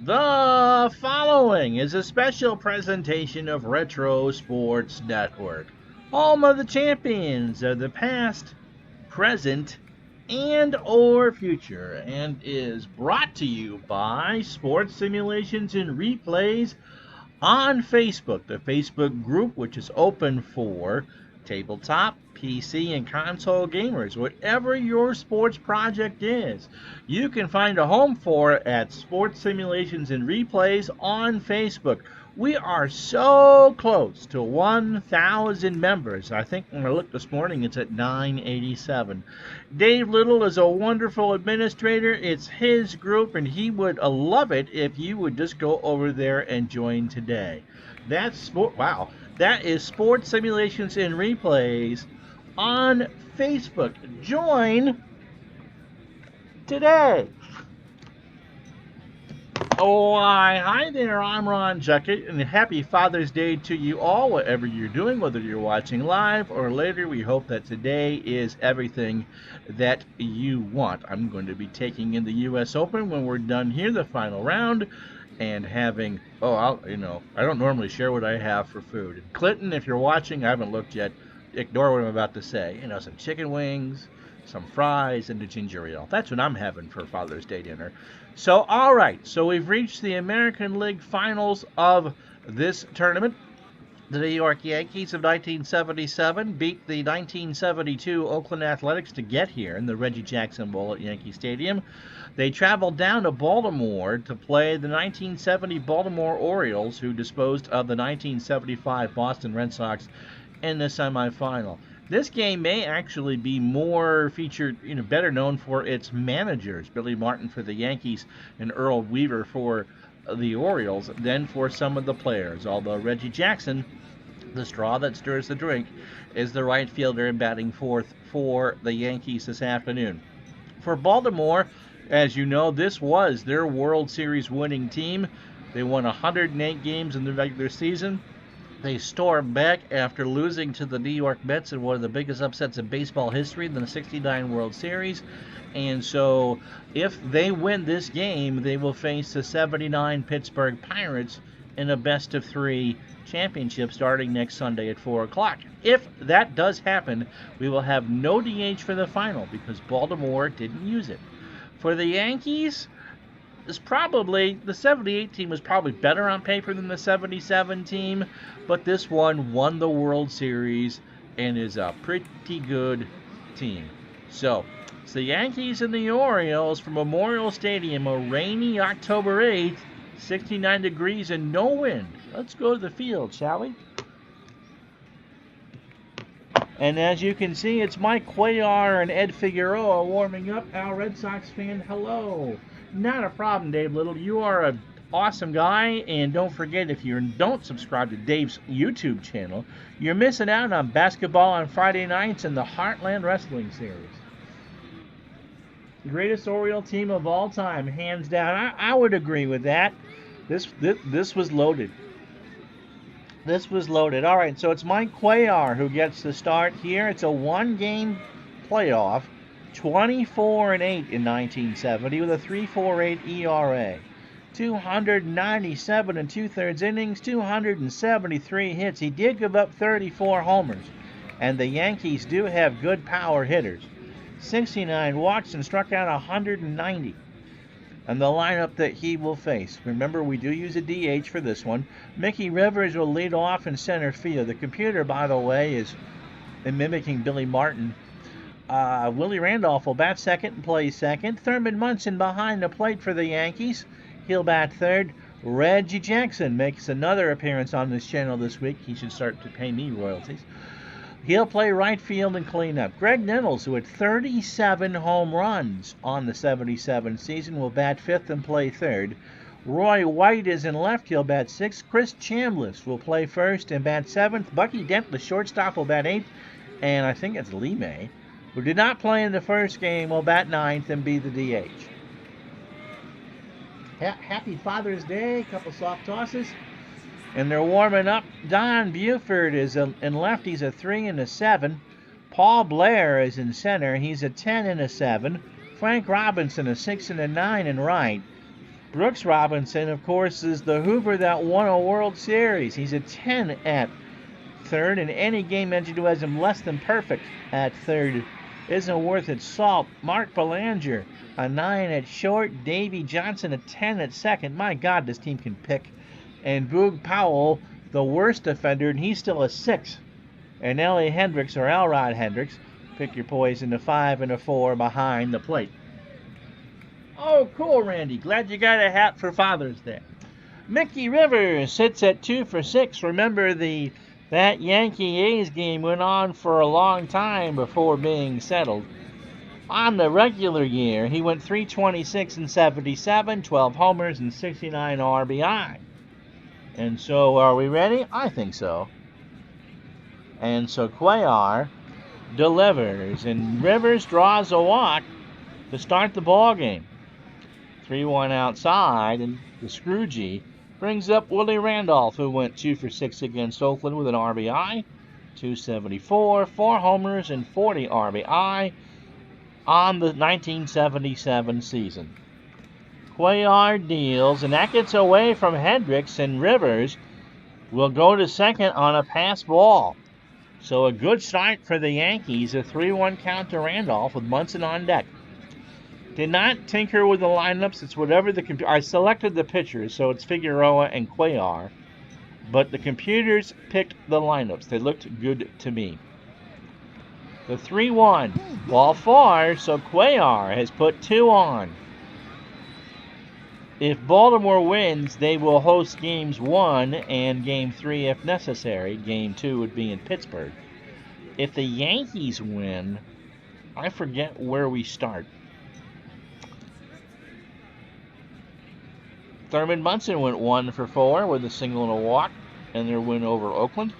The following is a special presentation of Retro Sports Network, home of the champions of the past, present, and or future, and is brought to you by Sports Simulations and Replays on Facebook, the Facebook group, which is open for tabletop, PC, and console gamers. Whatever your sports project is, you can find a home for it at Sports Simulations and Replays on Facebook. We are so close to 1,000 members. I think when I looked this morning, it's at 987. Dave Little is a wonderful administrator. It's his group, and he would love it if you would just go over there and join today. That is Sports Simulations and Replays on Facebook. Join today. Oh, hi there. I'm Ron Juckett, and happy Father's Day to you all, whatever you're doing, whether you're watching live or later. We hope that today is everything that you want. I'm going to be taking in the U.S. Open when we're done here, the final round, and having, I don't normally share what I have for food. Clinton, if you're watching, I haven't looked yet, ignore what I'm about to say. Some chicken wings, some fries, and a ginger ale. That's what I'm having for Father's Day dinner. So, all right. So we've reached the American League Finals of this tournament. The New York Yankees of 1977 beat the 1972 Oakland Athletics to get here in the Reggie Jackson Bowl at Yankee Stadium. They traveled down to Baltimore to play the 1970 Baltimore Orioles, who disposed of the 1975 Boston Red Sox in the semifinal. This game may actually be more featured, better known for its managers, Billy Martin for the Yankees and Earl Weaver for the Orioles, than for some of the players. Although Reggie Jackson, the straw that stirs the drink, is the right fielder and batting fourth for the Yankees this afternoon. For Baltimore, as you know, this was their World Series winning team. They won 108 games in the regular season. They stormed back after losing to the New York Mets in one of the biggest upsets in baseball history in the '69 World Series. And so if they win this game, they will face the '79 Pittsburgh Pirates in a best-of-3 championship starting next Sunday at 4 o'clock. If that does happen, we will have no DH for the final because Baltimore didn't use it. For the Yankees, the 78 team was probably better on paper than the 77 team, but this one won the World Series and is a pretty good team. So, it's the Yankees and the Orioles from Memorial Stadium, a rainy October 8th, 69 degrees and no wind. Let's go to the field, shall we? And as you can see, it's Mike Cuellar and Ed Figueroa warming up. Our Red Sox fan, hello. Not a problem, Dave Little. You are an awesome guy, and don't forget, if you don't subscribe to Dave's YouTube channel, you're missing out on basketball on Friday nights and the Heartland Wrestling Series. The greatest Oriole team of all time, hands down. I would agree with that. This was loaded. This was loaded. All right, so it's Mike Cuellar who gets the start here. It's a one-game playoff. 24-8 in 1970 with a 3.48 ERA. 297 and two-thirds innings, 273 hits. He did give up 34 homers, and the Yankees do have good power hitters. 69 walks and struck out 190. And the lineup that he will face. Remember, we do use a DH for this one. Mickey Rivers will lead off in center field. The computer, by the way, is mimicking Billy Martin. Willie Randolph will bat second and play second. Thurman Munson behind the plate for the Yankees. He'll bat third. Reggie Jackson makes another appearance on this channel this week. He should start to pay me royalties. He'll play right field and cleanup. Greg Nettles, who had 37 home runs on the 77 season, will bat fifth and play third. Roy White is in left. He'll bat sixth. Chris Chambliss will play first and bat seventh. Bucky Dent, the shortstop, will bat eighth. And I think it's Lee May, who did not play in the first game, will bat ninth and be the DH. Happy Father's Day. A couple soft tosses. And they're warming up. Don Buford is in left. He's a 3 and a 7. Paul Blair is in center. He's a 10 and a 7. Frank Robinson a 6 and a 9 in right. Brooks Robinson, of course, is the Hoover that won a World Series. He's a 10 at third, and any game manager who has him less than perfect at third isn't worth its salt. Mark Belanger, a 9 at short. Davey Johnson, a 10 at second. My God, this team can pick. And Boog Powell, the worst defender, and he's still a 6. And Ellie Hendricks, or Elrod Hendricks, pick your poison, a 5 and a 4 behind the plate. Oh, cool, Randy. Glad you got a hat for Father's Day. Mickey Rivers sits at 2 for 6. Remember, that Yankee A's game went on for a long time before being settled. On the regular year, he went 326 and 77, 12 homers and 69 RBI. And so, are we ready? I think so. And so Cuellar delivers, and Rivers draws a walk to start the ball game. 3-1 outside, and the Scroogey brings up Willie Randolph, who went 2 for 6 against Oakland with an RBI, 274, 4 homers, and 40 RBI on the 1977 season. Cuellar deals, and that gets away from Hendricks, and Rivers will go to second on a pass ball. So a good start for the Yankees, a 3-1 count to Randolph with Munson on deck. Did not tinker with the lineups. It's whatever the computer. I selected the pitchers, so it's Figueroa and Cuellar. But the computers picked the lineups. They looked good to me. The 3-1. Ball 4, so Cuellar has put 2 on. If Baltimore wins, they will host games 1 and game 3 if necessary. Game 2 would be in Pittsburgh. If the Yankees win, I forget where we start. Thurman Munson went 1 for 4 with a single and a walk in their win over Oakland.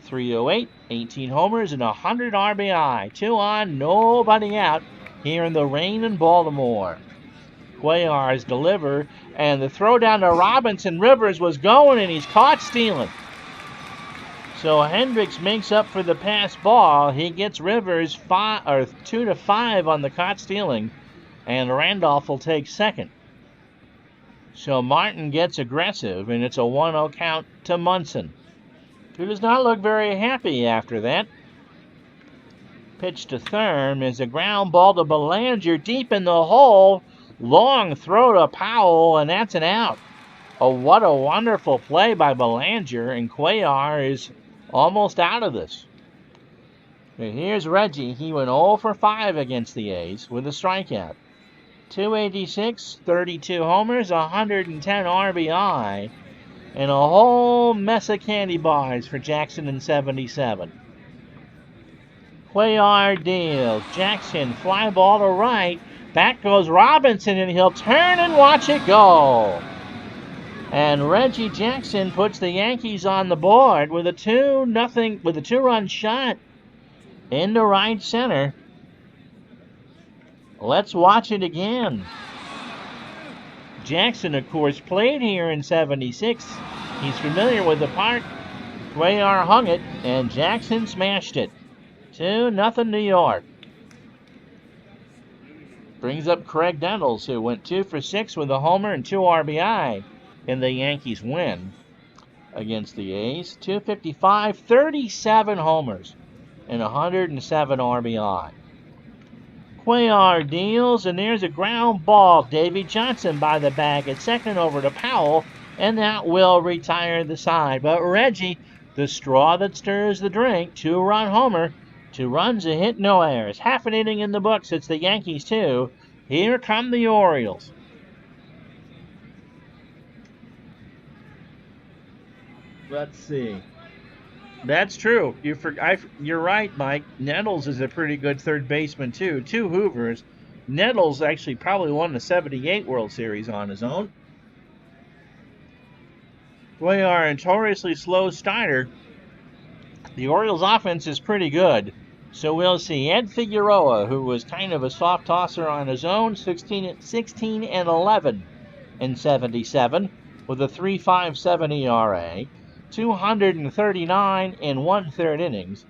308, 18 homers, and 100 RBI. 2 on, nobody out here in the rain in Baltimore. Cuellar's deliver, and the throw down to Robinson. Rivers was going, and he's caught stealing. So Hendricks makes up for the pass ball. He gets Rivers 2 to 5 on the caught stealing, and Randolph will take second. So Martin gets aggressive, and it's a 1-0 count to Munson, who does not look very happy after that. Pitch to Thurm is a ground ball to Belanger deep in the hole. Long throw to Powell, and that's an out. Oh, what a wonderful play by Belanger, and Cuellar is almost out of this. And here's Reggie. He went 0 for 5 against the A's with a strikeout. 286, 32 homers, 110 RBI, and a whole mess of candy bars for Jackson in 77. Cuellar deals. Jackson, fly ball to right. Back goes Robinson, and he'll turn and watch it go. And Reggie Jackson puts the Yankees on the board with a 2-run shot into right center. Let's watch it again. Jackson, of course, played here in 76. He's familiar with the park. Cuellar hung it, and Jackson smashed it. 2-0 New York. Brings up Craig Dendles, who went 2 for 6 with a homer and 2 RBI in the Yankees win against the A's. 255, 37 homers, and 107 RBI. Cuellar deals, and there's a ground ball. Davey Johnson by the bag at second over to Powell, and that will retire the side. But Reggie, the straw that stirs the drink, 2-run homer. 2 runs, a hit, no errors. Half an inning in the books. It's the Yankees 2. Here come the Orioles. Let's see. That's true. You're right, Mike. Nettles is a pretty good third baseman, too. 2 Hoovers. Nettles actually probably won the 78 World Series on his own. Cuellar, a notoriously slow starter. The Orioles' offense is pretty good. So we'll see Ed Figueroa, who was kind of a soft tosser on his own, 16 and 11 in 77 with a 3.57 ERA, 239 in 1/3 innings,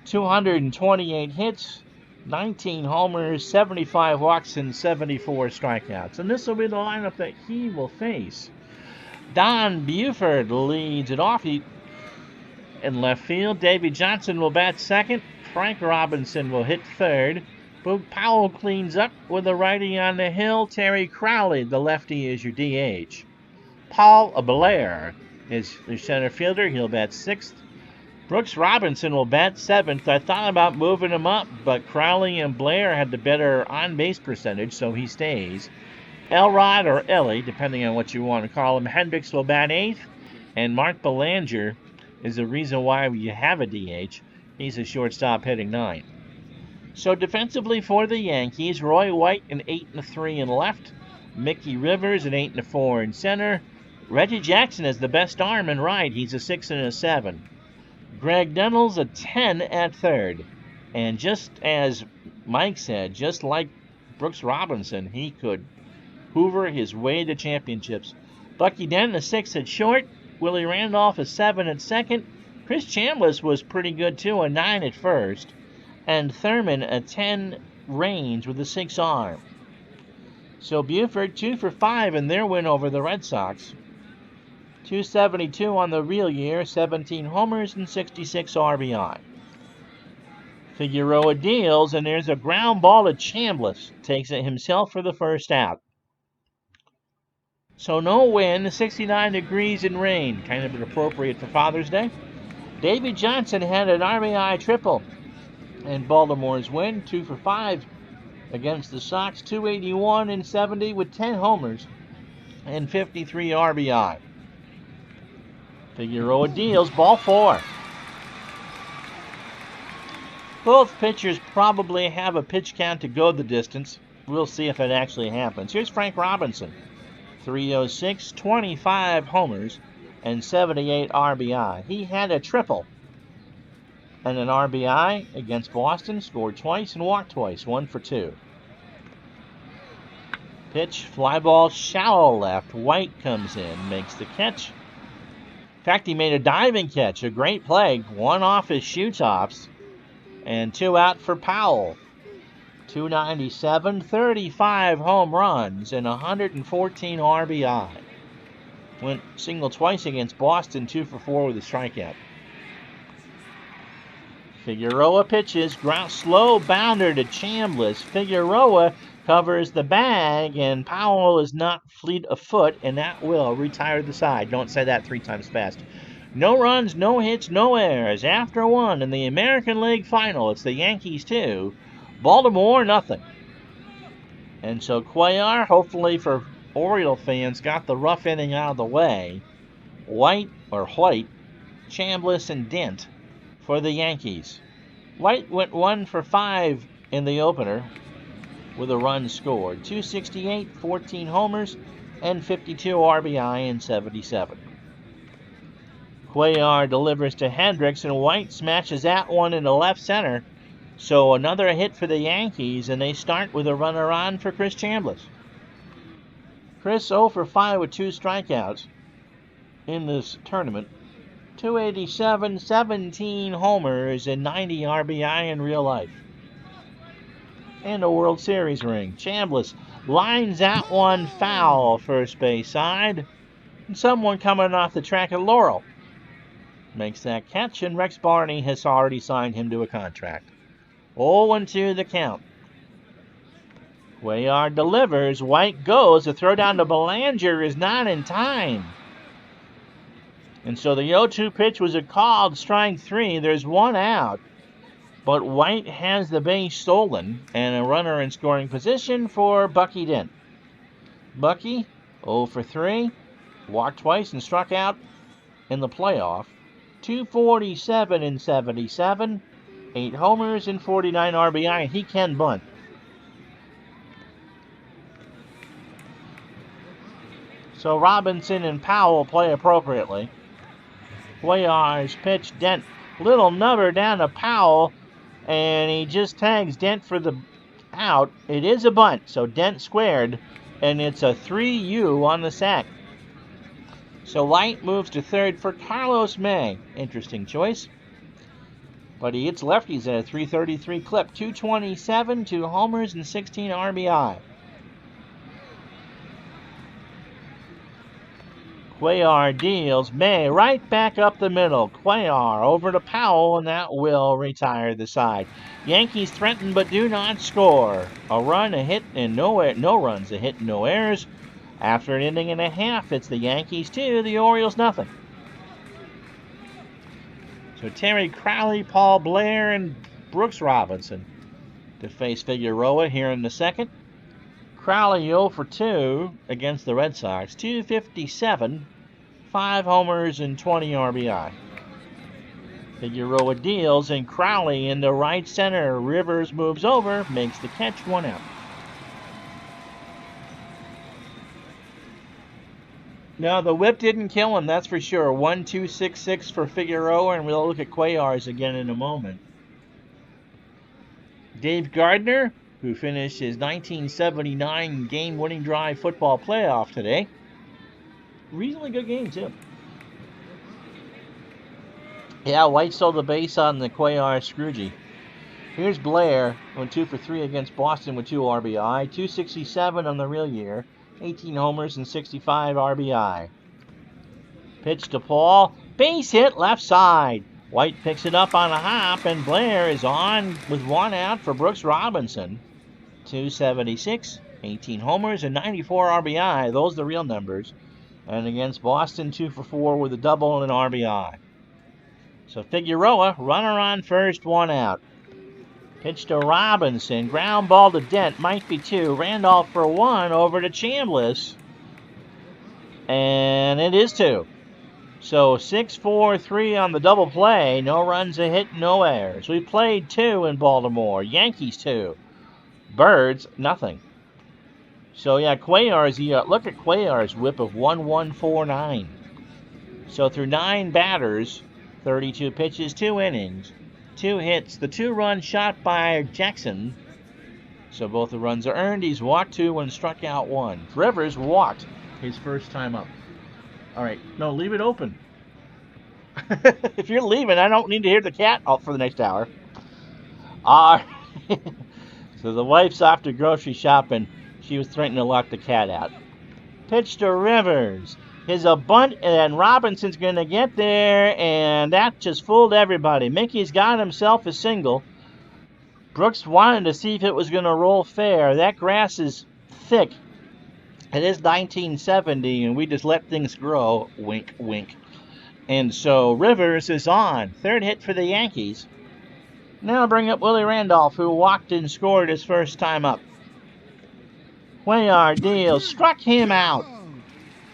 228 hits, 19 homers, 75 walks, and 74 strikeouts. And this will be the lineup that he will face. Don Buford leads it off. In left field, Davy Johnson will bat second. Frank Robinson will hit third. Boog Powell cleans up with a righty on the hill. Terry Crowley, the lefty, is your DH. Paul Blair is the center fielder. He'll bat sixth. Brooks Robinson will bat seventh. I thought about moving him up, but Crowley and Blair had the better on-base percentage, so he stays. Elrod or Ellie, depending on what you want to call him, Hendricks will bat eighth. And Mark Belanger is the reason why you have a DH. He's a shortstop hitting ninth. So defensively for the Yankees, Roy White an 8-3 in left, Mickey Rivers an 8-4 in center. Reggie Jackson is the best arm in right. He's a 6-7. Greg Dennels a 10 at third. And just as Mike said, just like Brooks Robinson, he could hoover his way to championships. Bucky Dent a 6 at short. Willie Randolph a 7 at second. Chris Chambliss was pretty good too, a 9 at first. And Thurman a 10 range with a 6 arm. So Buford 2 for 5 in their win over the Red Sox. 272 on the real year, 17 homers and 66 RBI. Figueroa deals, and there's a ground ball to Chambliss. Takes it himself for the first out. So no win, 69 degrees and rain, kind of appropriate for Father's Day. Davy Johnson had an RBI triple in Baltimore's win, 2 for 5 against the Sox, 281 and 70 with 10 homers and 53 RBI. Figueroa deals, ball 4. Both pitchers probably have a pitch count to go the distance. We'll see if it actually happens. Here's Frank Robinson. 306, 25 homers, and 78 RBI. He had a triple and an RBI against Boston, scored twice and walked twice, 1 for 2. Pitch, fly ball, shallow left. White comes in, makes the catch. In fact, he made a diving catch, a great play, one off his shoe tops, and 2 out for Powell. 297, 35 home runs, and 114 RBI. Went single twice against Boston, 2 for 4 with a strikeout. Figueroa pitches, ground slow bounder to Chambliss. Figueroa covers the bag, and Powell is not fleet of foot, and that will retire the side. Don't say that 3 times fast. No runs, no hits, no errors. After 1 in the American League Final, it's the Yankees 2. Baltimore, nothing. And so Cuellar, hopefully for Oriole fans, got the rough inning out of the way. White, Chambliss, and Dent for the Yankees. White went 1 for 5 in the opener with a run scored. 268, 14 homers, and 52 RBI in 77. Cuellar delivers to Hendricks, and White smashes that one into left center. So another hit for the Yankees, and they start with a runner on for Chris Chambliss. Chris 0 for 5 with 2 strikeouts in this tournament. 287, 17 homers, and 90 RBI in real life. And a World Series ring. Chambliss lines that one foul first base side. And someone coming off the track at Laurel makes that catch, and Rex Barney has already signed him to a contract. 0-2 the count. Cuellar delivers. White goes. The throw down to Belanger is not in time. And so the 0-2 pitch was a called strike 3. There's 1 out. But White has the base stolen and a runner in scoring position for Bucky Dent. Bucky 0 for 3. Walked twice and struck out in the playoff. 247 and 77. 8 homers and 49 RBI, and he can bunt. So Robinson and Powell play appropriately. Cuellar's pitch, Dent, little nubber down to Powell, and he just tags Dent for the out. It is a bunt, so Dent squared, and it's a 3-U on the sack. So Light moves to third for Carlos May. Interesting choice. But he hits lefties at a 333 clip. 227, 2 homers, and 16 RBI. Cuellar deals May right back up the middle. Cuellar over to Powell, and that will retire the side. Yankees threaten but do not score. A run, a hit, and no runs, a hit, and no errors. After an inning and a half, it's the Yankees 2, the Orioles nothing. So Terry Crowley, Paul Blair, and Brooks Robinson to face Figueroa here in the second. Crowley 0 for 2 against the Red Sox. 257, 5 homers, and 20 RBI. Figueroa deals, and Crowley in the right center. Rivers moves over, makes the catch, 1 out. No, the whip didn't kill him, that's for sure. 1-2-6-6 for Figueroa, and we'll look at Cuellar's again in a moment. Dave Gardner, who finished his 1979 game-winning drive football playoff today. Reasonably good game, too. Yeah, White stole the base on the Cuellar Scroogey. Here's Blair, went 2 for 3 against Boston with 2 RBI. 267 on the real year. 18 homers and 65 RBI. Pitch to Paul. Base hit left side. White picks it up on a hop, and Blair is on with 1 out for Brooks Robinson. 276, 18 homers, and 94 RBI. Those are the real numbers. And against Boston, 2 for 4 with a double and an RBI. So Figueroa, runner on first, 1 out. Pitch to Robinson. Ground ball to Dent. Might be 2. Randolph for 1 over to Chambliss. And it is 2. So 6-4-3 on the double play. No runs, a hit, no errors. We played 2 in Baltimore. Yankees 2. Birds, nothing. So yeah, Cuellar's, look at Cuellar's whip of 1-1-4-9. So through 9 batters, 32 pitches, 2 innings, 2 hits, the 2-run shot by Jackson. So both the runs are earned. He's walked 2 and struck out 1. Rivers walked his first time up. All right, no, leave it open. If you're leaving, I don't need to hear the cat for the next hour. So the wife's off to grocery shopping. She was threatening to lock the cat out. Pitch to Rivers. Here's a bunt, and Robinson's going to get there, and that just fooled everybody. Mickey's got himself a single. Brooks wanted to see if it was going to roll fair. That grass is thick. It is 1970, and we just let things grow. Wink, wink. And so Rivers is on. 3rd hit for the Yankees. Now I'll bring up Willie Randolph, who walked and scored his first time up. Cuellar deals. Struck him out.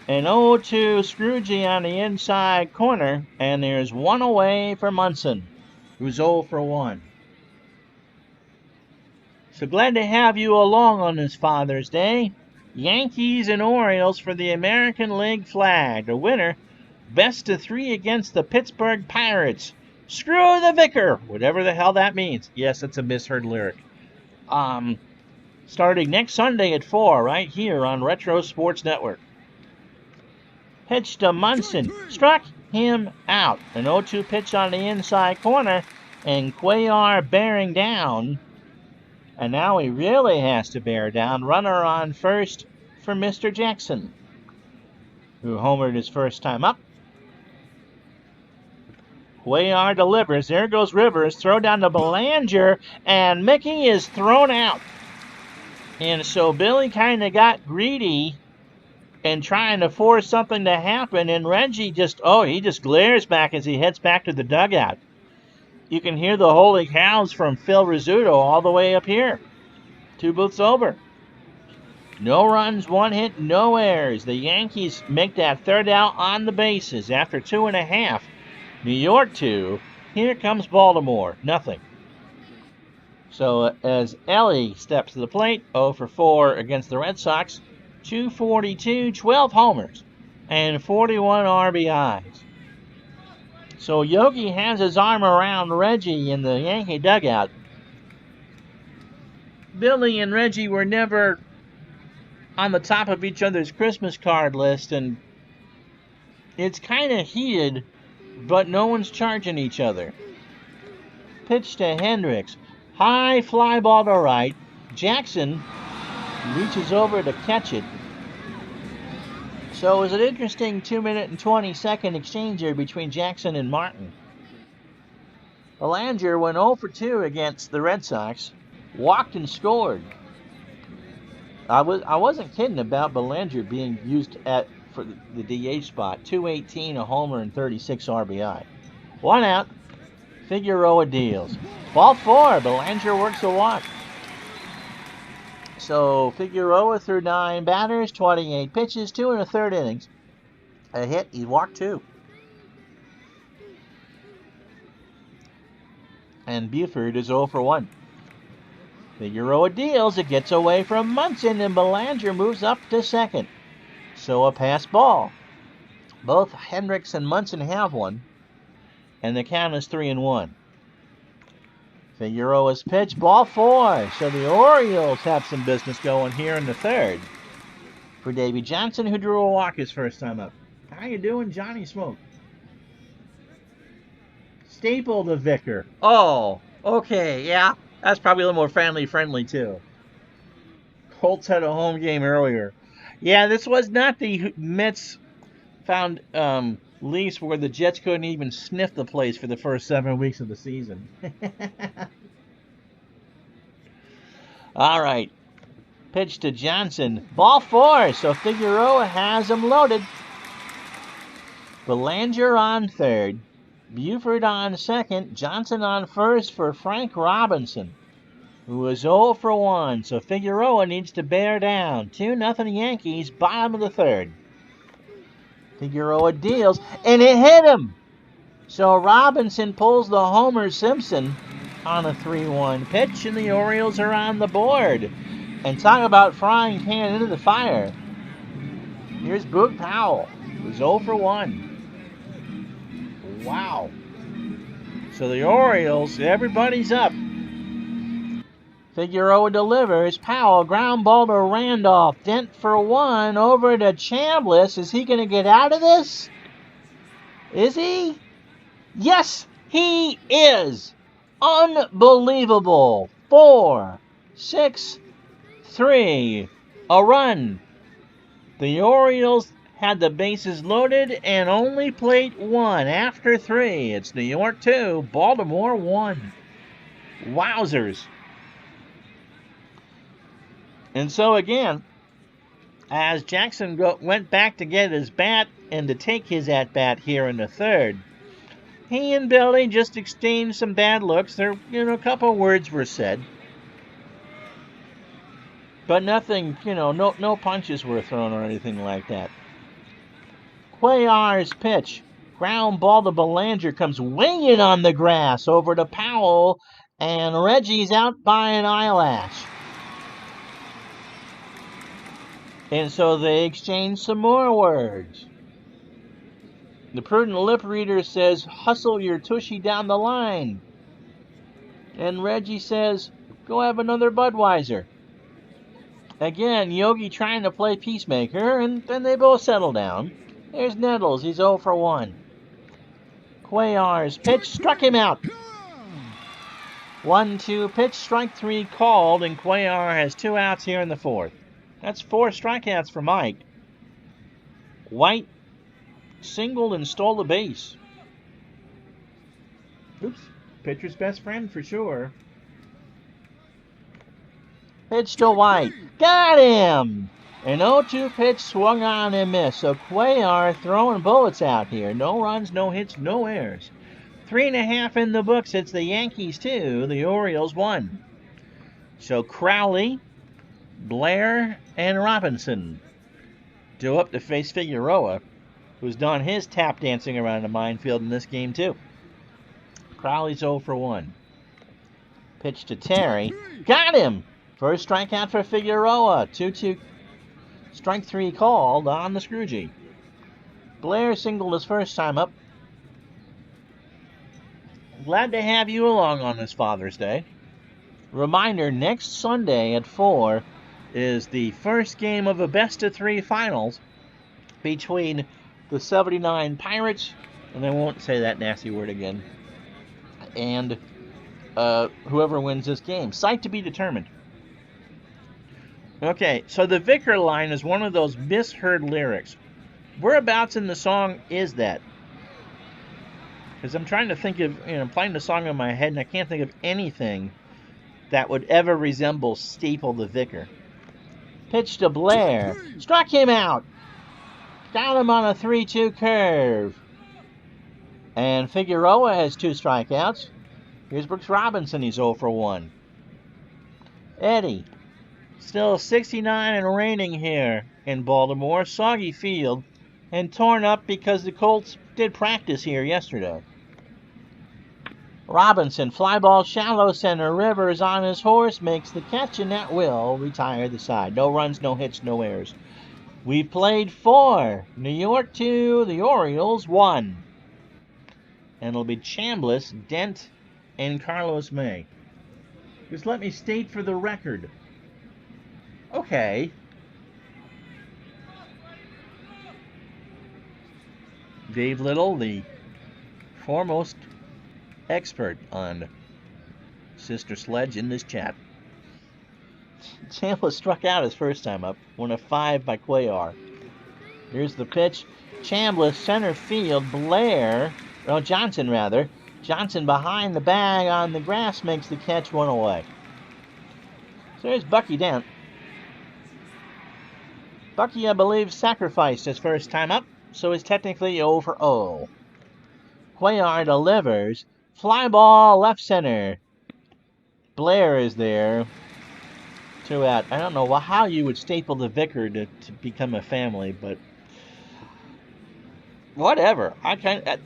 An 0-2 Scroogey on the inside corner, and there's 1 away for Munson, who's 0 for 1. So glad to have you along on this Father's Day. Yankees and Orioles for the American League flag. The winner, best of 3 against the Pittsburgh Pirates. Screw the Vicar, whatever the hell that means. Yes, that's a misheard lyric. Starting next Sunday at 4, right here on Retro Sports Network. Pitch to Munson. Struck him out. An 0-2 pitch on the inside corner. And Cuellar bearing down. And now he really has to bear down. Runner on first for Mr. Jackson, who homered his first time up. Cuellar delivers. There goes Rivers. Throw down to Belanger. And Mickey is thrown out. And so Billy kind of got greedy and trying to force something to happen, and Reggie just glares back as he heads back to the dugout. You can hear the holy cows from Phil Rizzuto all the way up here. 2 booths over. No runs, 1 hit, no errors. The Yankees make that 3rd out on the bases after 2.5. New York 2. Here comes Baltimore. Nothing. So as Ellie steps to the plate, 0 for 4 against the Red Sox. 242, 12 homers, and 41 RBIs. So Yogi has his arm around Reggie in the Yankee dugout. Billy and Reggie were never on the top of each other's Christmas card list, and it's kind of heated, but no one's charging each other. Pitch to Hendricks. High fly ball to right. Jackson reaches over to catch it. So it was an interesting 2-minute and 20-second exchange here between Jackson and Martin. Belanger went 0 for 2 against the Red Sox. Walked and scored. I wasn't kidding about Belanger being used for the DH spot. 218, a homer, and 36 RBI. 1 out. Figueroa deals. Ball 4. Belanger works a walk. So Figueroa threw 9 batters, 28 pitches, 2 1/3 innings. A hit. He walked 2. And Buford is 0 for 1. Figueroa deals. It gets away from Munson, and Belanger moves up to second. So a pass ball. Both Hendricks and Munson have one, and the count is 3-1. Figueroa's pitch, ball 4. So the Orioles have some business going here in the third. For Davy Johnson, who drew a walk his first time up. How you doing, Johnny Smoke? Staple to Vicker. Oh, okay, yeah. That's probably a little more family-friendly, too. Colts had a home game earlier. Yeah, this was not the Mets found lease where the Jets couldn't even sniff the place for the first 7 weeks of the season. All right. Pitch to Johnson. Ball 4. So Figueroa has him loaded. Belanger on third. Buford on second. Johnson on first for Frank Robinson, who was 0 for 1. So Figueroa needs to bear down. 2-0 Yankees, bottom of the third. Figueroa deals, and it hit him. So Robinson pulls the Homer Simpson on a 3-1 pitch, and the Orioles are on the board. And talk about frying pan into the fire. Here's Boog Powell, who's 0 for 1. Wow. So the Orioles, everybody's up. Figueroa delivers. Powell, ground ball to Randolph. Dent for 1 over to Chambliss. Is he going to get out of this? Is he? Yes, he is. Unbelievable. 4, 6, 3. A run. The Orioles had the bases loaded and only played 1 after 3. It's New York 2, Baltimore 1. Wowzers. And so again, as Jackson went back to get his bat and to take his at-bat here in the third, he and Billy just exchanged some bad looks. There, a couple of words were said. But nothing, no punches were thrown or anything like that. Cuellar's pitch. Ground ball to Belanger comes winging on the grass over to Powell, and Reggie's out by an eyelash. And so they exchange some more words. The prudent lip reader says, hustle your tushy down the line. And Reggie says, go have another Budweiser. Again, Yogi trying to play peacemaker, and then they both settle down. There's Nettles, he's 0 for 1. Cuellar's pitch struck him out. 1-2 pitch, strike 3 called, and Cuellar has 2 outs here in the fourth. That's 4 strikeouts for Mike. White singled and stole the base. Oops, pitcher's best friend for sure. Pitch to White. Got him! An 0-2 pitch swung on and missed. So Cuellar throwing bullets out here. No runs, no hits, no errors. 3.5 in the books. It's the Yankees 2, the Orioles 1. So Crowley, Blair, and Robinson go up to face Figueroa, who's done his tap dancing around the minefield in this game too. Crowley's 0 for 1. Pitch to Terry. Got him! First strikeout for Figueroa. 2-2. Strike 3 called on the Scroogey. Blair singled his first time up. Glad to have you along on this Father's Day. Reminder, next Sunday at 4 is the first game of a best-of-3 finals between the 79 Pirates, and I won't say that nasty word again, and whoever wins this game. Sight to be determined. Okay, so the Vicar line is one of those misheard lyrics. Whereabouts in the song is that? Because I'm trying to think of, I'm playing the song in my head and I can't think of anything that would ever resemble Staple the Vicar. Pitch to Blair. Struck him out. Got him on a 3-2 curve. And Figueroa has 2 strikeouts. Here's Brooks Robinson. He's 0 for 1. Eddie. Still 69 and raining here in Baltimore. Soggy field. And torn up because the Colts did practice here yesterday. Robinson, fly ball shallow center. Rivers on his horse makes the catch, and that will retire the side. No runs, no hits, no errors. We played 4. New York 2, the Orioles 1. And it'll be Chambliss, Dent, and Carlos May. Just let me state for the record. Okay. Dave Little, the foremost expert on Sister Sledge in this chat. Chambliss struck out his first time up. 1 of 5 by Cuellar. Here's the pitch. Chambliss, center field. Johnson rather. Johnson behind the bag on the grass makes the catch, 1 away. So here's Bucky Dent. Bucky, I believe, sacrificed his first time up, so he's technically 0 for 0. Cuellar delivers. Fly ball left center. Blair is there. 2 out. I don't know how you would staple the Vicar to become a family, but whatever. I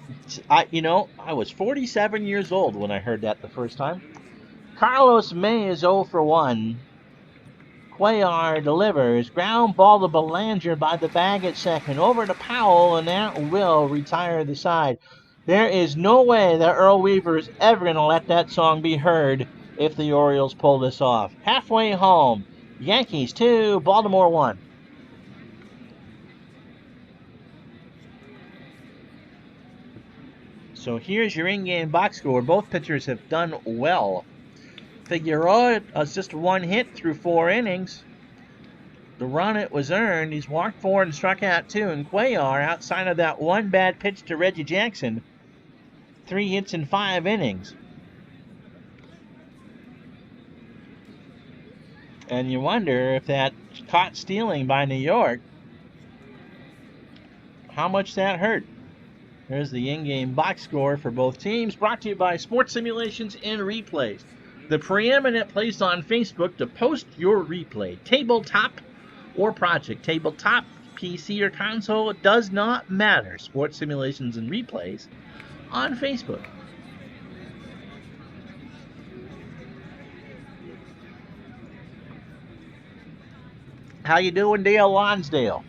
was 47 years old when I heard that the first time. Carlos May is 0 for 1. Cuellar delivers. Ground ball to Belanger by the bag at second. Over to Powell, and that will retire the side. There is no way that Earl Weaver is ever going to let that song be heard if the Orioles pull this off. Halfway home. Yankees 2, Baltimore 1. So here's your in-game box score. Both pitchers have done well. Figueroa has just 1 hit through 4 innings. The run it was earned. He's walked 4 and struck out 2. And Cuellar, outside of that 1 bad pitch to Reggie Jackson, 3 hits in 5 innings. And you wonder if that caught stealing by New York, how much that hurt. Here's the in-game box score for both teams, brought to you by Sports Simulations and Replays, the preeminent place on Facebook to post your replay, tabletop or project. Tabletop, PC, or console, it does not matter. Sports Simulations and Replays on Facebook. How you doing, Dale Lonsdale?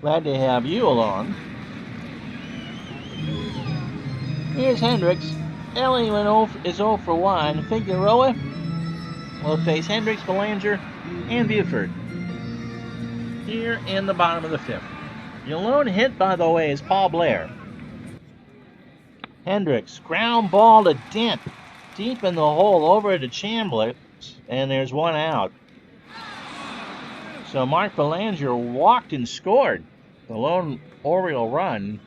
Glad to have you along. Here's Hendricks. Ellie is 0 for 1. Figueroa will face Hendricks, Belanger, and Buford here in the bottom of the 5th. Your lone hit, by the way, is Paul Blair. Hendricks, ground ball to Dent. Deep in the hole over to Chambliss, and there's 1 out. So Mark Belanger walked and scored the lone Oriole run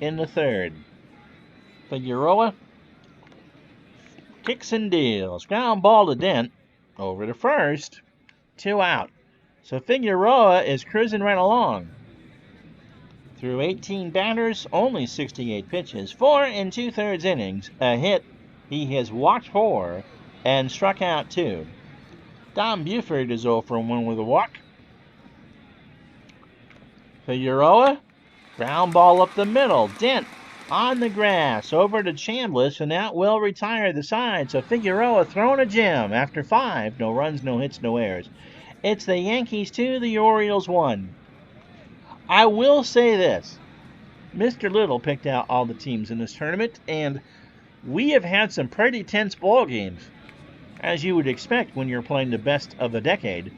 in the 3rd. Figueroa kicks and deals. Ground ball to Dent over to first. 2 out. So Figueroa is cruising right along. Through 18 batters, only 68 pitches, 4 2/3 innings, a hit. He has walked 4 and struck out 2. Dom Buford is 0 for 1 with a walk. Figueroa, ground ball up the middle. Dent on the grass over to Chambliss, and that will retire the side. So Figueroa throwing a gem after 5. No runs, no hits, no errors. It's the Yankees 2, the Orioles 1. I will say this. Mr. Little picked out all the teams in this tournament, and we have had some pretty tense ball games, as you would expect when you're playing the best of the decade,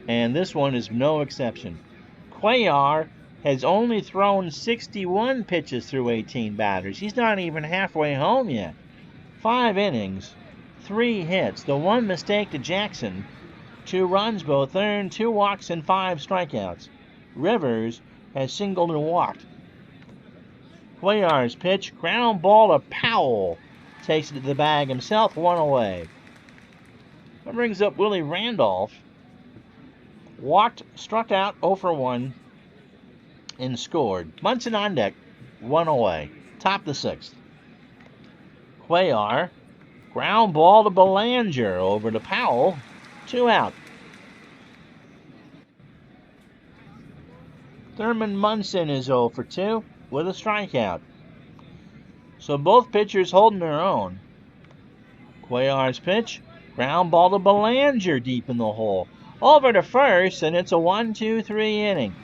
and this one is no exception. Cuellar has only thrown 61 pitches through 18 batters. He's not even halfway home yet. 5 innings, 3 hits, the 1 mistake to Jackson, 2 runs both earned, 2 walks and 5 strikeouts. Rivers has singled and walked. Cuellar's pitch, ground ball to Powell. Takes it to the bag himself, 1 away. That brings up Willie Randolph. Walked, struck out 0 for 1, and scored. Munson on deck, 1 away. Top the 6th. Cuellar, ground ball to Belanger, over to Powell, 2 out. Thurman Munson is 0 for 2 with a strikeout. So both pitchers holding their own. Cuellar's pitch, ground ball to Belanger deep in the hole. Over to first, and it's a 1-2-3 inning.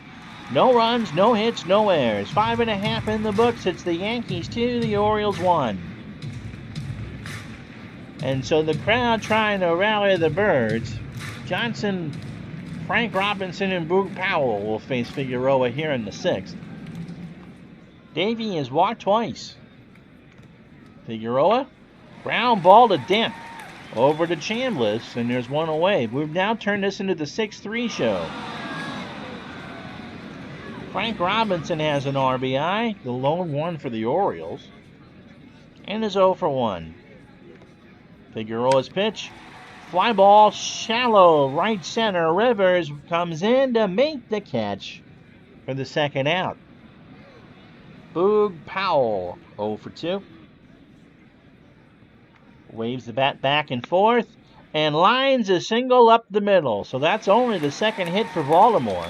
No runs, no hits, no errors. 5.5 in the books. It's the Yankees 2, the Orioles 1. And so the crowd trying to rally the birds. Johnson, Frank Robinson, and Boog Powell will face Figueroa here in the 6th. Davey has walked twice. Figueroa, ground ball to Dent. Over to Chambliss, and there's 1 away. We've now turned this into the 6-3 show. Frank Robinson has an RBI, the lone one for the Orioles, and is 0 for 1. Figueroa's pitch, fly ball shallow right center. Rivers comes in to make the catch for the 2nd out. Boog Powell, 0 for 2. Waves the bat back and forth and lines a single up the middle. So that's only the 2nd hit for Baltimore.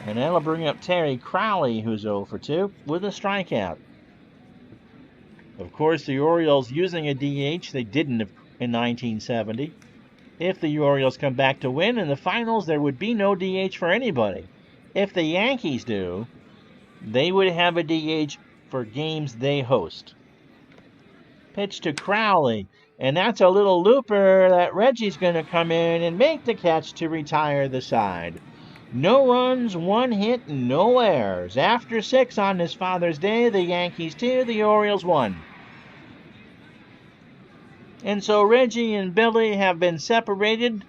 And that'll bring up Terry Crowley, who's 0 for 2, with a strikeout. Of course, the Orioles using a DH. They didn't in 1970. If the Orioles come back to win in the finals, there would be no DH for anybody. If the Yankees do, they would have a DH for games they host. Pitch to Crowley, and that's a little looper that Reggie's going to come in and make the catch to retire the side. No runs, 1 hit, no errors. After 6 on this Father's Day, the Yankees 2, the Orioles 1. And so Reggie and Billy have been separated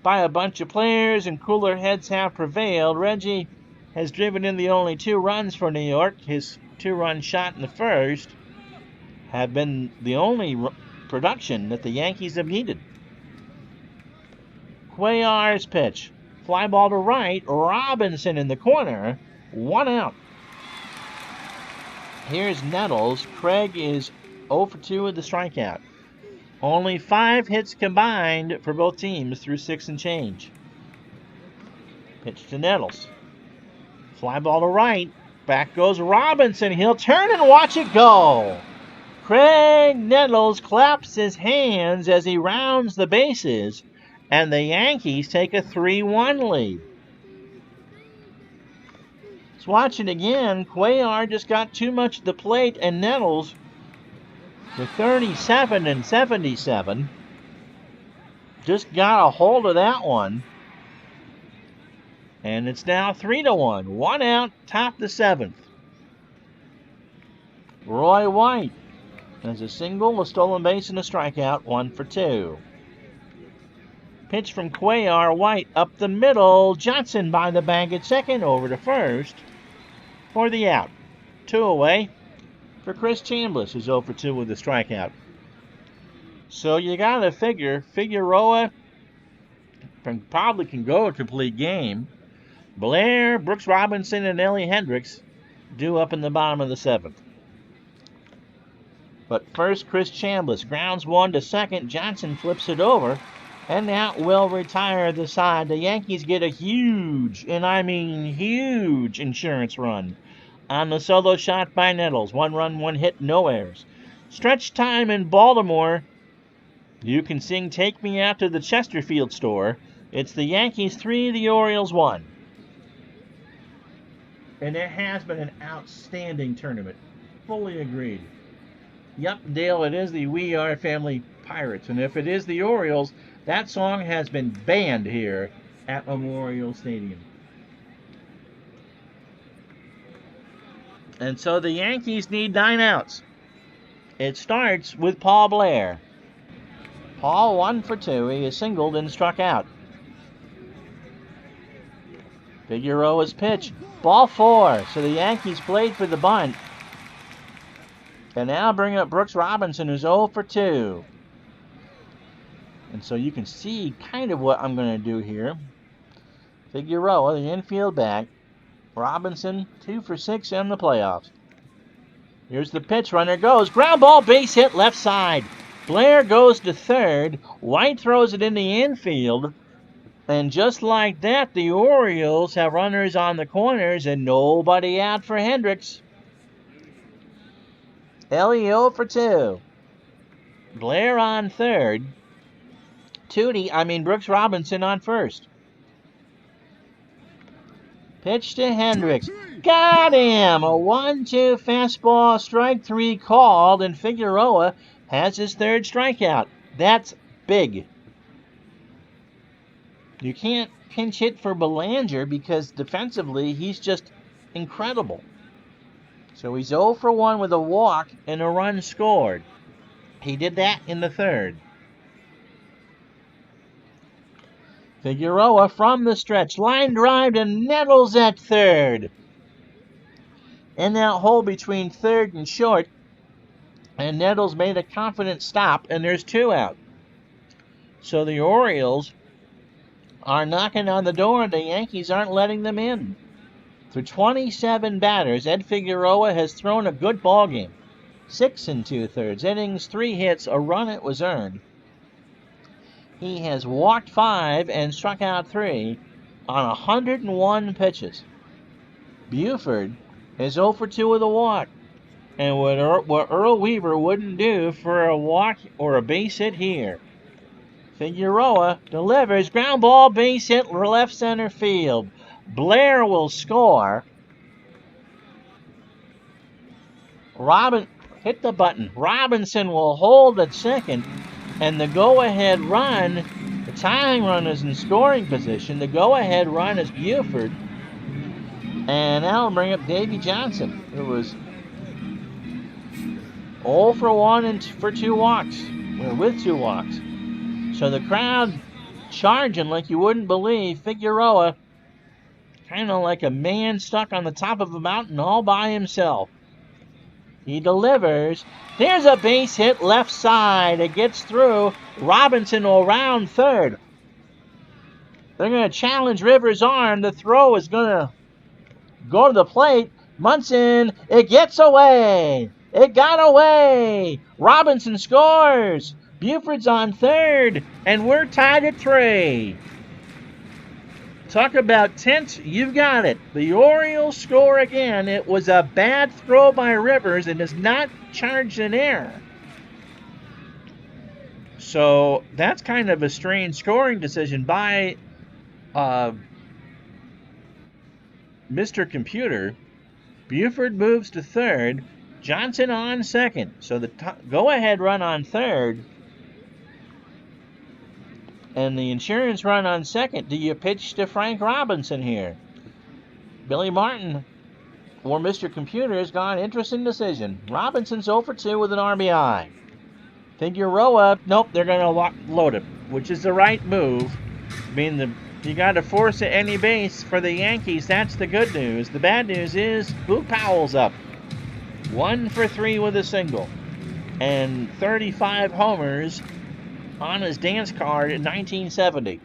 by a bunch of players, and cooler heads have prevailed. Reggie has driven in the only 2 runs for New York. His 2-run shot in the first have been the only production that the Yankees have needed. Cuellar's pitch, fly ball to right, Robinson in the corner, 1 out. Here's Nettles. Craig is 0 for 2 with the strikeout. Only 5 hits combined for both teams through 6 and change. Pitch to Nettles. Fly ball to right. Back goes Robinson. He'll turn and watch it go. Craig Nettles claps his hands as he rounds the bases, and the Yankees take a 3-1 lead. Let's watch it again. Cuellar just got too much at the plate, and Nettles, with 37 and 77, just got a hold of that one. And it's now 3-1. 1 out, top the 7th. Roy White has a single, a stolen base, and a strikeout, 1 for 2. Pitch from Cuellar, White up the middle. Johnson by the bag at second, over to first for the out. 2 away for Chris Chambliss, who's 0 for 2 with a strikeout. So you got to figure Figueroa probably can go a complete game. Blair, Brooks Robinson, and Ellie Hendricks due up in the bottom of the 7th. But first, Chris Chambliss grounds 1 to second. Johnson flips it over, and that will retire the side. The Yankees get a huge, and I mean huge, insurance run on the solo shot by Nettles. 1 run, 1 hit, no errors. Stretch time in Baltimore. You can sing "Take Me Out to the Chesterfield Store." It's the Yankees 3, the Orioles 1. And it has been an outstanding tournament. Fully agreed. Yep, Dale, it is the We Are Family Pirates. And if it is the Orioles, that song has been banned here at Memorial Stadium. And so the Yankees need 9 outs. It starts with Paul Blair. Paul 1 for 2. He is singled and struck out. Figueroa's pitch. Ball 4. So the Yankees played for the bunt. And now bring up Brooks Robinson, who's 0 for 2. And so you can see kind of what I'm going to do here. Figueroa, the infield back. Robinson, 2 for 6 in the playoffs. Here's the pitch. Runner goes. Ground ball, base hit, left side. Blair goes to third. White throws it in the infield. And just like that, the Orioles have runners on the corners and nobody out for Hendricks. Ellie 0 for 2. Blair on third. Brooks Robinson on first. Pitch to Hendricks. Got him! A 1-2 fastball, strike 3 called, and Figueroa has his third strikeout. That's big. You can't pinch hit for Belanger because defensively he's just incredible. So he's 0 for 1 with a walk and a run scored. He did that in the third. Figueroa from the stretch. Line drive to Nettles at third. In that hole between third and short. And Nettles made a confident stop, and there's 2 out. So the Orioles are knocking on the door, and the Yankees aren't letting them in. Through 27 batters, Ed Figueroa has thrown a good ball game. 6 2/3 innings, 3 hits, a run it was earned. He has walked 5 and struck out 3 on 101 pitches. Buford is 0 for 2 with a walk. And what Earl Weaver wouldn't do for a walk or a base hit here. Figueroa delivers. Ground ball, base hit, left center field. Blair will score. Hit the button. Robinson will hold at second. And the go-ahead run, the tying run is in scoring position. The go-ahead run is Buford. And that'll bring up Davey Johnson, who was 0 for 1 and for 2 walks, with 2 walks. So the crowd charging like you wouldn't believe. Figueroa, kind of like a man stuck on the top of a mountain all by himself. He delivers. There's a base hit left side. It gets through. Robinson will round third. They're going to challenge Rivers' arm. The throw is going to go to the plate. Munson, it gets away. It got away. Robinson scores. Buford's on third, and we're tied at 3. Talk about tense, you've got it. The Orioles score again. It was a bad throw by Rivers and is not charged in error. So that's kind of a strange scoring decision by Mr. Computer. Buford moves to third. Johnson on second. So the go-ahead run on third. And the insurance run on second. Do you pitch to Frank Robinson here? Billy Martin, or Mr. Computer, has gone interesting decision. Robinson's 0 for 2 with an RBI. Figueroa, nope, they're going to load him, which is the right move. I mean, you got to force at any base for the Yankees. That's the good news. The bad news is Boog Powell's up. 1 for 3 with a single. And 35 homers on his dance card in 1970.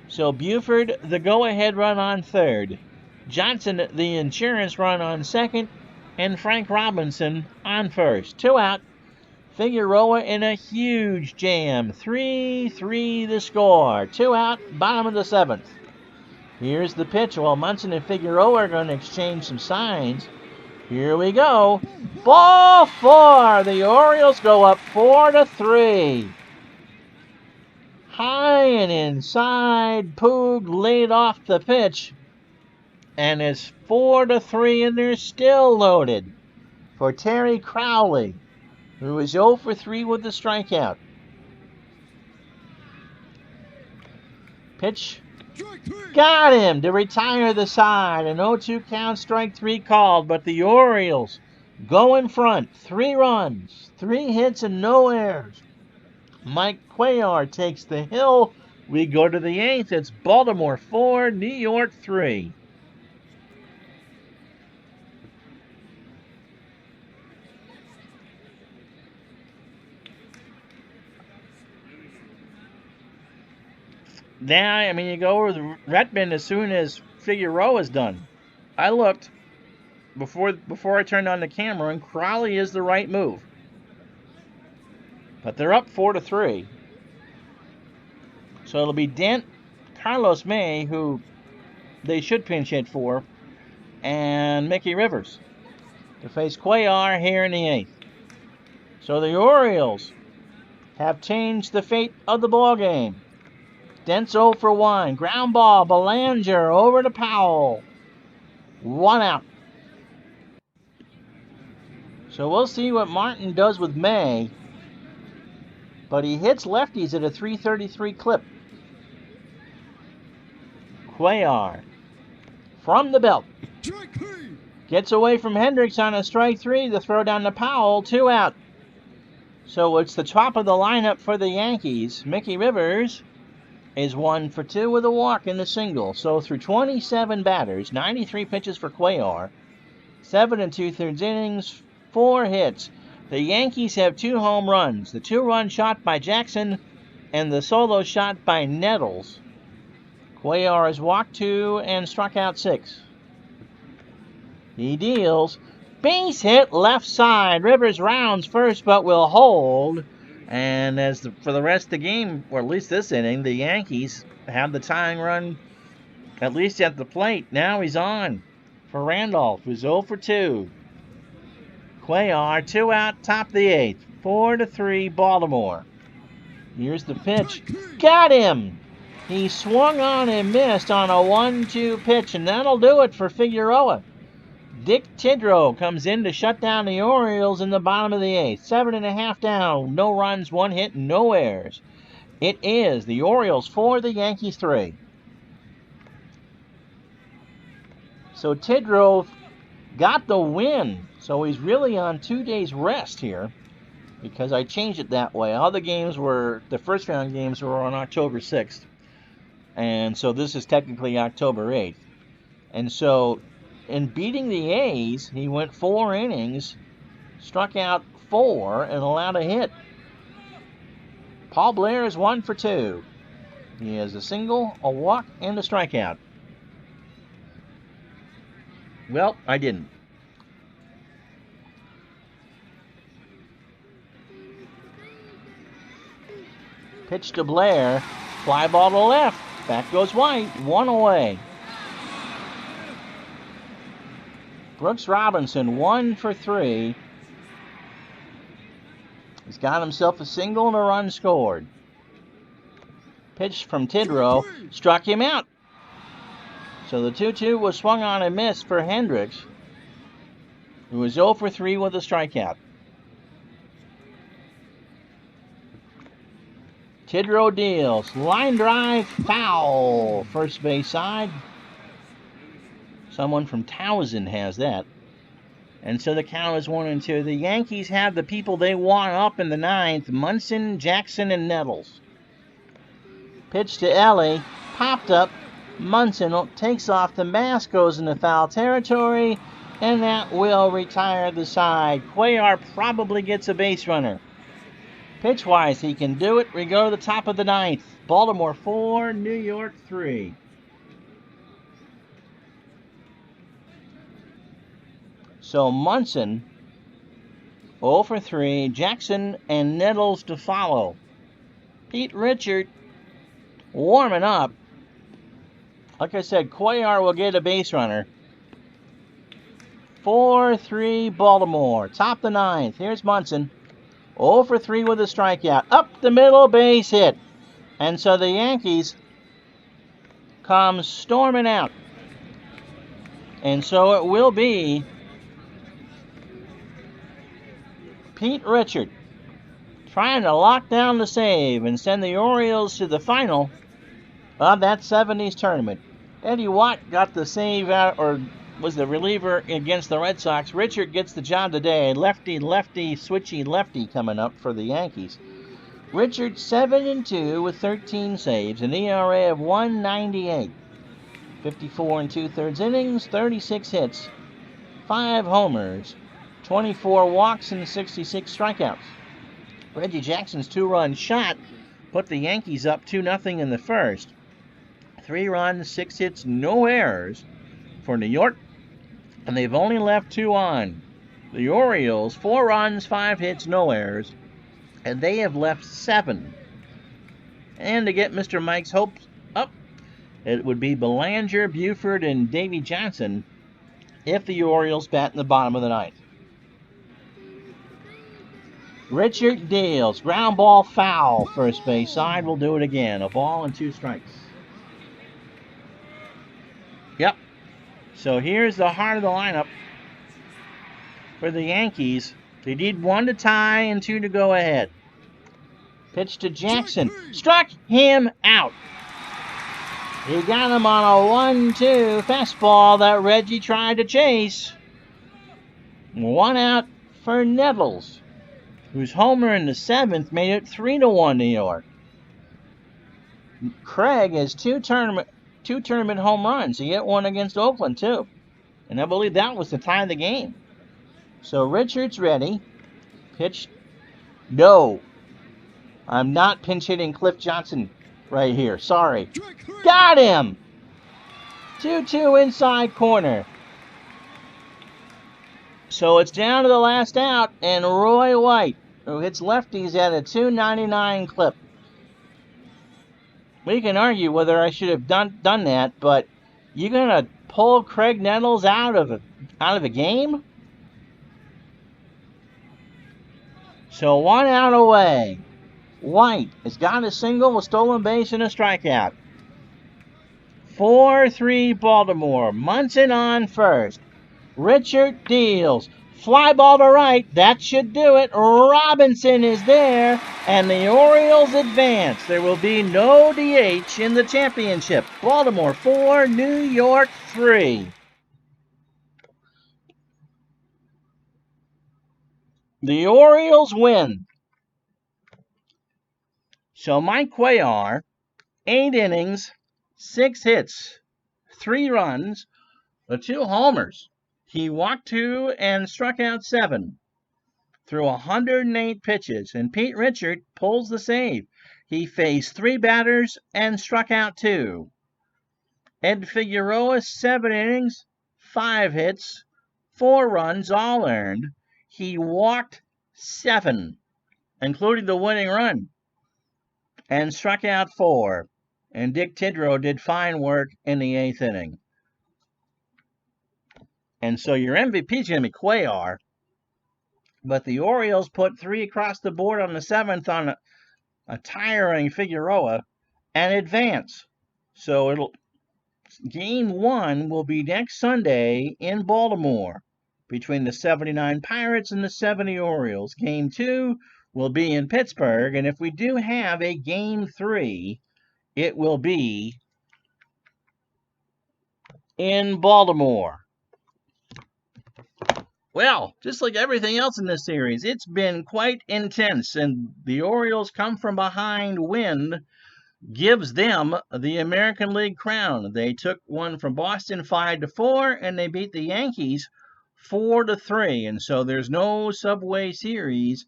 So Buford, the go-ahead run on third. Johnson, the insurance run on second. And Frank Robinson on first. 2 out. Figueroa in a huge jam. 3-3 the score. 2 out, bottom of the 7th. Here's the pitch. While Munson and Figueroa are going to exchange some signs. Here we go. Ball 4. The Orioles go up 4-3. High and inside. Poog laid off the pitch. And it's 4-3, and they're still loaded for Terry Crowley, who is 0 for 3 with the strikeout. Pitch. Got him to retire the side. An 0-2 count, strike 3 called, but the Orioles go in front. 3 runs, 3 hits, and no errors. Mike Cuellar takes the hill. We go to the 8th. It's Baltimore 4, New York 3. Now, I mean, you go over the Redmond as soon as Figueroa is done. I looked before I turned on the camera, and Crowley is the right move. But they're up 4-3. So it'll be Carlos May, who they should pinch hit for, and Mickey Rivers to face Cuellar here in the 8th. So the Orioles have changed the fate of the ball game. Dent's 0 for 1. Ground ball, Belanger over to Powell. 1 out. So we'll see what Martin does with May. But he hits lefties at a .333 clip. Cuellar from the belt. Gets away from Hendricks on a strike 3. The throw down to Powell. 2 out. So it's the top of the lineup for the Yankees. Mickey Rivers is 1 for 2 with a walk in the single. So through 27 batters, 93 pitches for Cuellar, 7 2/3 innings, 4 hits. The Yankees have 2 home runs. The 2-run shot by Jackson and the solo shot by Nettles. Cuellar has walked 2 and struck out 6. He deals. Base hit left side. Rivers rounds first but will hold. And for the rest of the game, or at least this inning, the Yankees have the tying run at least at the plate. Now he's on for Randolph, who's 0 for 2. Cuellar, 2 out, top of the 8th. 4-3 Baltimore. Here's the pitch. Got him! He swung on and missed on a 1-2 pitch, and that'll do it for Figueroa. Dick Tidrow comes in to shut down the Orioles in the bottom of the 8th. 7.5 down, no runs, 1 hit, no errors. It is the Orioles 4, the Yankees 3. So Tidrow got the win. So he's really on 2 days rest here because I changed it that way. All the first round games were on October 6th. And so this is technically October 8th. And so in beating the A's, he went 4 innings, struck out 4, and allowed a hit. Paul Blair is 1 for 2. He has a single, a walk, and a strikeout. Well, I didn't. Pitch to Blair. Fly ball to left. Back goes White. 1 away. Brooks Robinson, 1 for 3. He's got himself a single and a run scored. Pitch from Tidrow. Struck him out. So the 2-2 was swung on and missed for Hendricks, who was 0 for 3 with a strikeout. Tidrow deals. Line drive, foul. First base side. Someone from Towson has that. And so the count is 1-2. The Yankees have the people they want up in the 9th. Munson, Jackson, and Nettles. Pitch to Ellie. Popped up. Munson takes off the mask, goes into foul territory, and that will retire the side. Cuellar probably gets a base runner. Pitch-wise, he can do it. We go to the top of the 9th. Baltimore 4, New York 3. So Munson, 0 for 3. Jackson and Nettles to follow. Pete Richard warming up. Like I said, Cuellar will get a base runner. 4-3 Baltimore. Top the 9th. Here's Munson. 0 for 3 with a strikeout. Up the middle, base hit. And so the Yankees come storming out. And so it will be Pete Richard trying to lock down the save and send the Orioles to the final of that 70s tournament. Eddie Watt got the save out, or was the reliever against the Red Sox. Richard gets the job today. Lefty, switchy lefty coming up for the Yankees. Richard 7-2 with 13 saves, an ERA of 1.98, 54 and 2/3 innings, 36 hits, 5 homers, 24 walks, and 66 strikeouts. Reggie Jackson's 2-run shot put the Yankees up 2-0 in the first. 3 runs, 6 hits, no errors for New York, and they've only left 2 on. The Orioles, 4 runs, 5 hits, no errors, and they have left 7. And to get Mr. Mike's hopes up, it would be Belanger, Buford, and Davy Johnson if the Orioles bat in the bottom of the ninth. Richard deals. Ground ball foul. First base side will do it again. A ball and 2 strikes. Yep. So here's the heart of the lineup for the Yankees. They need 1 to tie and 2 to go ahead. Pitch to Jackson. Struck him out. He got him on a 1-2 fastball that Reggie tried to chase. 1 out for Nettles, whose homer in the 7th made it 3-1 New York. Craig has 2 tournament home runs. He hit 1 against Oakland, too. And I believe that was the tie of the game. So Richard's ready. Pitch. No. I'm not pinch hitting Cliff Johnson right here. Sorry. Got him! 2-2 inside corner. So it's down to the last out, and Roy White, who hits lefties at a .299 clip. We can argue whether I should have done that, but you're gonna pull Craig Nettles out of a game? So 1 out away. White has got a single, a stolen base, and a strikeout. 4-3 Baltimore. Munson on first. Richard deals. Fly ball to right. That should do it. Robinson is there, and the Orioles advance. There will be no DH in the championship. Baltimore 4, New York 3. The Orioles win. So Mike Cuellar, 8 innings, 6 hits, 3 runs, 2 homers. He walked 2 and struck out 7 through 108 pitches, and Pete Richard pulls the save. He faced 3 batters and struck out 2. Ed Figueroa, 7 innings, 5 hits, 4 runs, all earned. He walked 7, including the winning run, and struck out 4. And Dick Tidrow did fine work in the 8th inning. And so your MVP is going to be Cuellar. But the Orioles put 3 across the board on the 7th on a tiring Figueroa and advance. So game 1 will be next Sunday in Baltimore between the 79 Pirates and the 70 Orioles. Game 2 will be in Pittsburgh. And if we do have a game 3, it will be in Baltimore. Well, just like everything else in this series, it's been quite intense, and the Orioles come from behind win gives them the American League crown. They took one from Boston 5-4, and they beat the Yankees 4-3, and so there's no Subway Series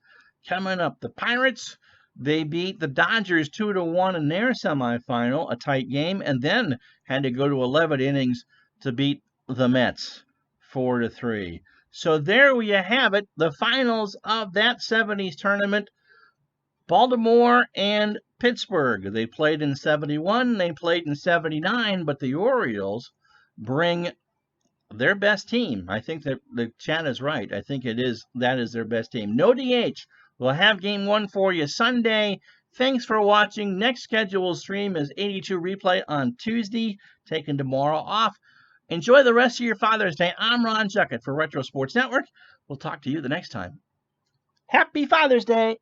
coming up. The Pirates, they beat the Dodgers 2-1 in their semifinal, a tight game, and then had to go to 11 innings to beat the Mets 4-3. So there you have it, the finals of that 70s tournament. Baltimore and Pittsburgh. They played in 71, they played in 79, but the Orioles bring their best team. I think that the chat is right. I think that is their best team. No DH. We'll have game 1 for you Sunday. Thanks for watching. Next scheduled stream is 82 replay on Tuesday, taking tomorrow off. Enjoy the rest of your Father's Day. I'm Ron Juckett for Retro Sports Network. We'll talk to you the next time. Happy Father's Day!